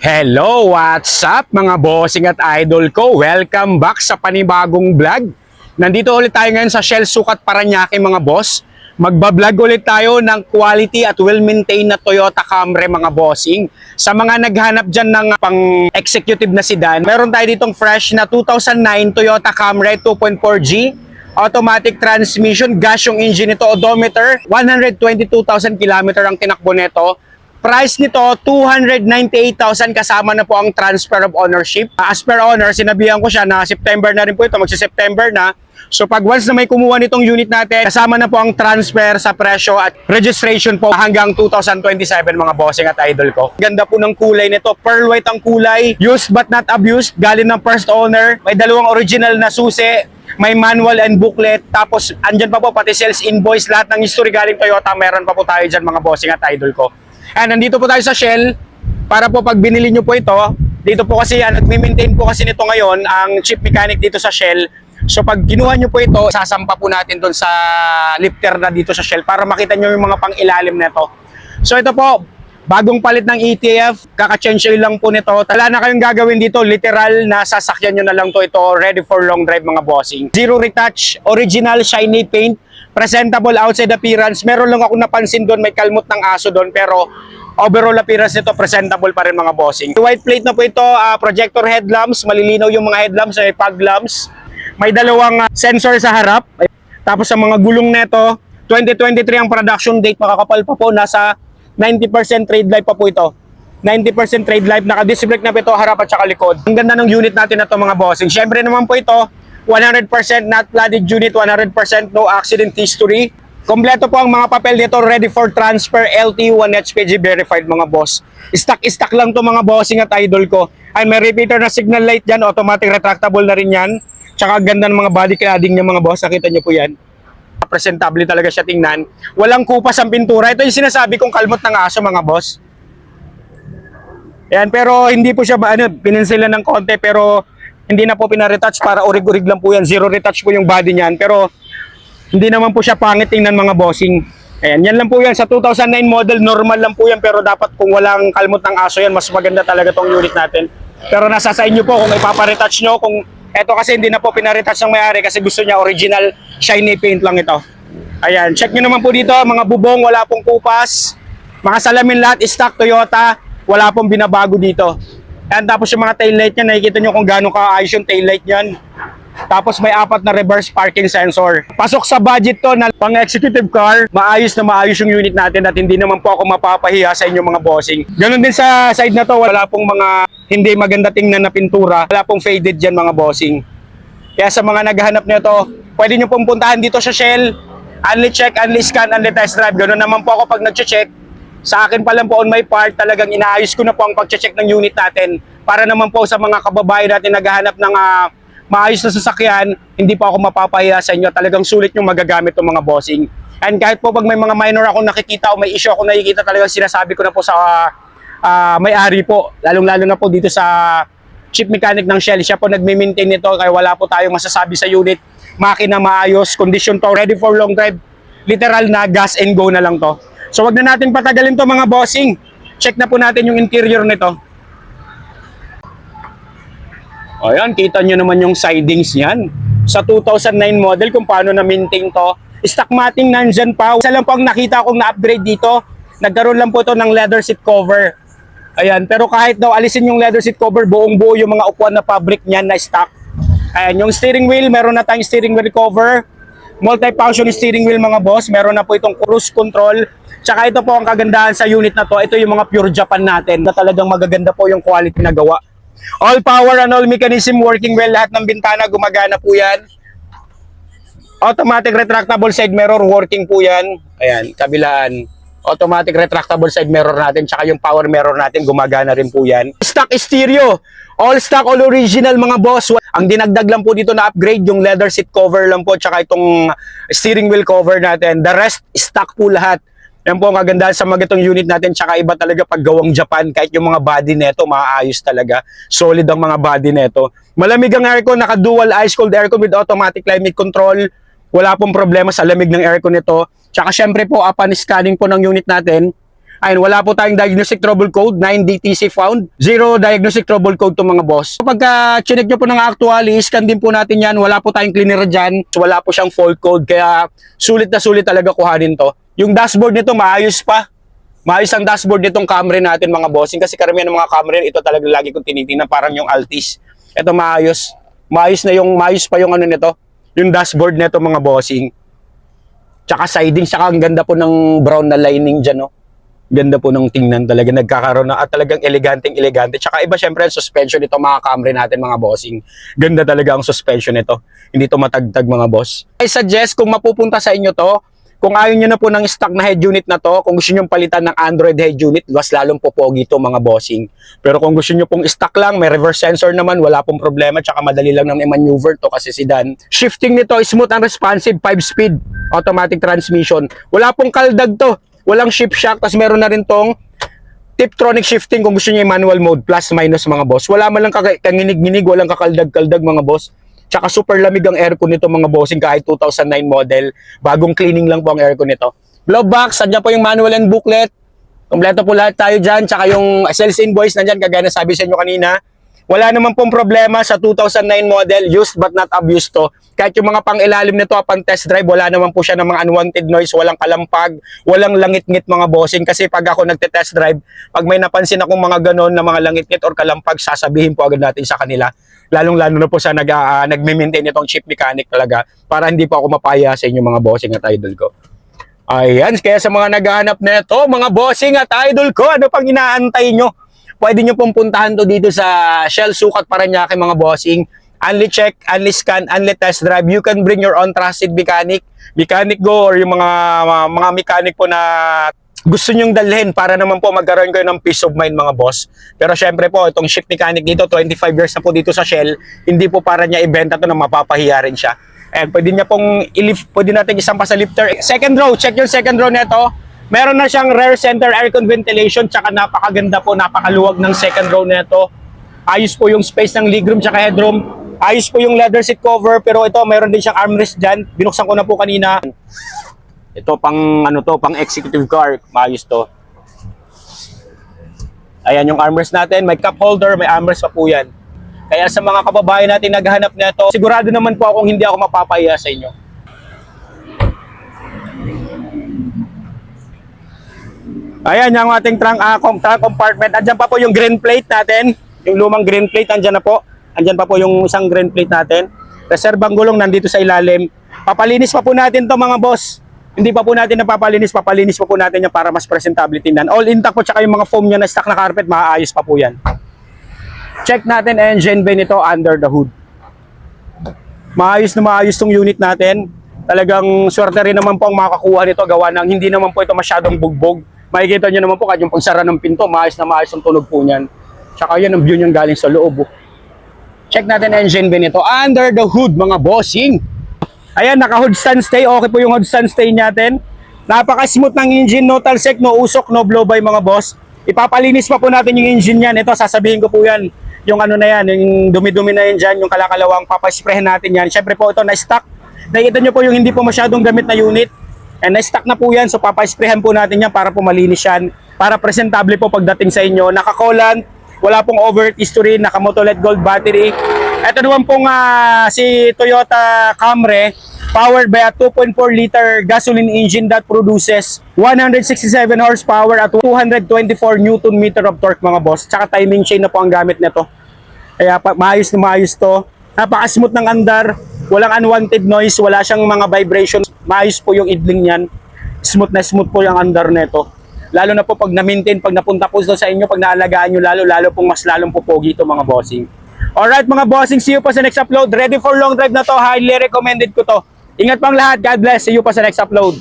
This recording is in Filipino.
Hello, what's up mga bossing at idol ko? Welcome back sa panibagong vlog. Nandito ulit tayo ngayon sa Shell Sukat Parañaque mga boss. Magbablog ulit tayo ng quality at well-maintained na Toyota Camry mga bossing. Sa mga naghanap dyan ng pang-executive na sedan, meron tayo ditong fresh na 2009 Toyota Camry 2.4G. Automatic transmission, gas yung engine nito, odometer, 122,000 km ang tinakbo nito. Price nito, 298,000 kasama na po ang transfer of ownership. As per owner, sinabihan ko siya na September na rin po ito, magsi-September na. So pag once na may kumuha nitong unit natin, kasama na po ang transfer sa presyo at registration po hanggang 2027 mga bossing at idol ko. Ganda po ng kulay nito, pearl white ang kulay, used but not abused, galing ng first owner. May dalawang original na susi, may manual and booklet, tapos andyan pa po pati sales invoice, lahat ng history galing Toyota, meron pa po tayo dyan mga bossing at idol ko. And nandito po tayo sa Shell para po pag binili nyo po ito, dito po kasi nagme-maintain po kasi nito ngayon ang chief mechanic dito sa Shell. So pag kinuha nyo po ito, sasampa po natin doon sa lifter na dito sa Shell para makita nyo yung mga pang-ilalim nito. So ito po, bagong palit ng ETF, kaka-change oil lang po nito. Wala na kayong gagawin dito, literal na sasakyan nyo na lang to ito, ready for long drive mga bossing. Zero retouch, original shiny paint, presentable outside appearance. Meron lang ako napansin doon, may kalmot ng aso doon, pero overall appearance nito presentable pa rin mga bossing. White plate na po ito, projector headlamps, malilinaw yung mga headlamps, may fog lamps. May dalawang sensor sa harap. Tapos sa mga gulong nito, 2023 ang production date, makakapal pa po, nasa 90% trade life pa po ito. 90% trade life, naka-disc brake na po ito, harap at saka likod. Ang ganda ng unit natin na ito mga bossing. Siyempre naman po ito, 100% not flooded unit, 100% no accident history. Kompleto po ang mga papel dito, ready for transfer, LT1 HPG verified mga boss. Stock lang to mga bossing at idol ko. Ay may repeater na signal light dyan, automatic retractable na rin yan. Tsaka ganda ng mga body cladding niya mga boss, nakita nyo po yan. Presentable talaga siya tingnan. Walang kupas ang pintura. Ito yung sinasabi kong kalmot ng aso mga boss. Yan, pero hindi po siya pininsilan ng konti, pero hindi na po pinaretouch para urig-urig lang po yan. Zero retouch po yung body niyan. Pero hindi naman po siya pangit tingnan mga bossing. Ayan, yan lang po yan. Sa 2009 model, normal lang po yan. Pero dapat kung walang kalmot ng aso yan, mas maganda talaga tong unit natin. Pero nasa sa inyo po kung ipaparetouch nyo. Kung eto kasi hindi na po pinaretouch ng may-ari kasi gusto niya original shiny paint lang ito. Ayan, check nyo naman po dito. Mga bubong, wala pong kupas. Mga salamin lahat, stock Toyota. Wala pong binabago dito. And tapos yung mga taillight niya, nakikita nyo kung gaano kaayos yung taillight niyan. Tapos may 4 na reverse parking sensor. Pasok sa budget to na pang executive car, maayos na maayos yung unit natin at hindi naman po ako mapapahiya sa inyong mga bossing. Ganon din sa side na to, wala pong mga hindi maganda tingnan na pintura. Wala pong faded dyan mga bossing. Kaya sa mga naghahanap nito, pwede nyo pong puntahan dito sa Shell. Only check, only scan, only test drive. Ganon naman po ako pag nag-check. Sa akin pa lang po on my part, talagang inaayos ko na po ang pag-check ng unit natin para naman po sa mga kababayan natin naghahanap ng maayos na sasakyan, hindi po ako mapapahiya sa inyo. Talagang sulit yung magagamit ng mga bossing. And kahit po pag may mga minor akong nakikita o may issue ako nakikita, talagang sinasabi ko na po sa may-ari po, lalong-lalo na po dito sa chief mechanic ng Shell. Siya po nagme-maintain nito kaya wala po tayong masasabi sa unit. Makina maayos, condition to, ready for long drive. Literal na gas and go na lang to. So wag na natin patagalin to mga bossing. Check na po natin yung interior nito. Ayan, kita nyo naman yung sidings niyan. Sa 2009 model kung paano na-maintain to. Stock matting nandyan pa. Isa lang po ang nakita kong na-upgrade dito. Nagkaroon lang po ito ng leather seat cover. Ayan, pero kahit daw alisin yung leather seat cover, buong buo yung mga upuan na fabric niyan na stock. Ayan, yung steering wheel, meron na tayong steering wheel cover. Multi-function steering wheel mga boss. Meron na po itong cruise control. Tsaka ito po ang kagandahan sa unit na to. Ito yung mga pure Japan natin na talagang magaganda po yung quality na gawa. All power and all mechanism working well. Lahat ng bintana gumagana po yan. Automatic retractable side mirror working po yan. Ayan, kabilaan. Automatic retractable side mirror natin. Tsaka yung power mirror natin gumagana rin po yan. Stock stereo. All stock, all original mga boss. Ang dinagdag lang po dito na upgrade yung leather seat cover lang po. Tsaka itong steering wheel cover natin. The rest, stock po lahat. Yan po ang kagandahan sa mga itong unit natin. Tsaka iba talaga pag gawang Japan. Kahit yung mga body neto, maayos talaga. Solid ang mga body neto. Malamig ang aircon. Naka-dual ice cold aircon with automatic climate control. Wala pong problema sa lamig ng aircon nito. Tsaka syempre po, upon scanning po ng unit natin, Ayun, wala po tayong diagnostic trouble code, 9DTC found, zero diagnostic trouble code to mga boss. Pagka chinek nyo po ng actually, scan din po natin yan, wala po tayong cleaner dyan, wala po siyang fault code, kaya sulit na sulit talaga kuhanin to. Yung dashboard nito, maayos pa. Maayos ang dashboard nitong Camry natin mga bossing, kasi karamihan ng mga Camry, ito talaga lagi kong tinitingnan, parang yung Altis. Ito maayos. Maayos pa yung ano nito, yung dashboard nito mga bossing. Tsaka siding, tsaka ang ganda po ng brown na lining dyan, no? Ganda po ng tingnan talaga, nagkakaroon na at talagang elegante. Tsaka iba syempre ang suspension nito mga Camry natin mga bossing. Ganda talaga ang suspension nito. Hindi to matagtag mga boss. I suggest kung mapupunta sa inyo to, kung ayaw nyo na po ng stock na head unit na to, kung gusto nyo palitan ng Android head unit, mas lalong popogi to mga bossing. Pero kung gusto nyo pong stock lang, may reverse sensor naman, wala pong problema, tsaka madali lang na i-maneuver to kasi sedan. Shifting nito, smooth and responsive, 5-speed automatic transmission. Wala pong kaldag to. Walang shift shock, tapos meron na rin tong Tiptronic shifting kung gusto niyo yung manual mode, plus minus mga boss. Wala man lang kanginig-ginig, walang kakaldag-kaldag mga boss. Tsaka super lamig ang aircon nito mga bossing kahit 2009 model. Bagong cleaning lang po ang aircon nito. Glove box, andyan po yung manual and booklet. Kompleto po lahat tayo dyan. Tsaka yung sales invoice nandyan, kagaya na sabi sa inyo kanina. Wala naman pong problema sa 2009 model, used but not abused to. Kahit yung mga pang-ilalim nito, pang test drive, wala naman po siya ng mga unwanted noise, walang kalampag, walang langit-ngit mga bossing. Kasi pag ako nagte-test drive, pag may napansin akong mga ganon na mga langit-ngit or kalampag, sasabihin po agad natin sa kanila. Lalong-lalo na po sa nagme-maintain itong chip mechanic talaga para hindi po ako mapaya sa inyo mga bossing at idol ko. Ayan, kaya sa mga naghahanap na ito, mga bossing at idol ko, ano pang inaantay nyo? Pwede nyo pong puntahan to dito sa Shell Sukat Parañaque mga bossing. Only check, only scan, only test drive. You can bring your own trusted mechanic, Mechanic Go, or yung mga mechanic po na gusto nyong dalhin para naman po magkaroon kayo ng peace of mind mga boss. Pero syempre po, itong ship mechanic dito, 25 years na po dito sa Shell, hindi po para niya ibenta to na mapapahiya rin siya. And pwede niya pong pwede natin isampa sa lifter. Second row, check yung second row nito. Meron na siyang rear center aircon ventilation, tsaka napakaganda po, napakaluwag ng second row nito. Ayos po yung space ng legroom tsaka headroom. Ayos po yung leather seat cover, pero ito meron din siyang armrest dyan. Binuksan ko na po kanina. Ito pang pang executive car, maayos to. Ayan yung armrest natin, may cup holder, may armrest pa po yan. Kaya sa mga kababayan natin naghahanap nito, sigurado naman po akong hindi ako mapapahiya sa inyo. Ayan yung ating trunk compartment. Andyan pa po yung green plate natin. Yung lumang green plate, andyan na po. Andyan pa po yung isang green plate natin. Reserbang gulong nandito sa ilalim. Papalinis pa po natin to mga boss. Hindi pa po natin napapalinis. Papalinis pa po natin yan para mas presentable tingnan. All intact po, tsaka yung mga foam niya na stock na carpet, maayos pa po yan. Check natin engine bay nito under the hood. Maayos na maayos tong unit natin. Talagang swerte rin naman po ang makakuha nito. Gawa ng hindi naman po ito masyadong bugbog. Makikita nyo naman po kahit yung pagsara ng pinto, maayos na maayos ang tunog po niyan. Tsaka yan ang view niyan galing sa loob. Check natin engine bay nito under the hood mga bossing. Ayan, naka hood stand stay. Okay po yung hood stand stay natin. Napaka-smooth ng engine, no talsek, no usok, no blow by mga boss. Ipapalinis pa po natin yung engine niyan. Ito, sasabihin ko po yan. Yung ano na yan, yung dumi-dumi na yan dyan, yung kalakalawang, papasprayan natin yan. Siyempre po ito, na-stock. Nakikita nyo po yung hindi po masyadong gamit na unit. And na-stock na po yan, so papasprayan po natin yan para po malinis yan. Para presentable po pagdating sa inyo. Naka-coolant, wala pong overheat history, naka-Motolet Gold battery. Ito naman pong si Toyota Camry, powered by a 2.4 liter gasoline engine that produces 167 horsepower at 224 Newton meter of torque mga boss. Tsaka timing chain na po ang gamit nito. Kaya maayos na maayos to. Napaka-smooth ng andar, walang unwanted noise, wala siyang mga vibrations. Maayos po yung idling niyan. Smooth na smooth po yung andar nito. Lalo na po pag na-maintain, pag napunta po sa inyo, pag naalagaan nyo, lalo pong mas lalong pupogi ito mga bossing. Alright mga bossing, see you pa sa next upload. Ready for long drive na to, highly recommended ko to. Ingat pang lahat, God bless, see you pa sa next upload.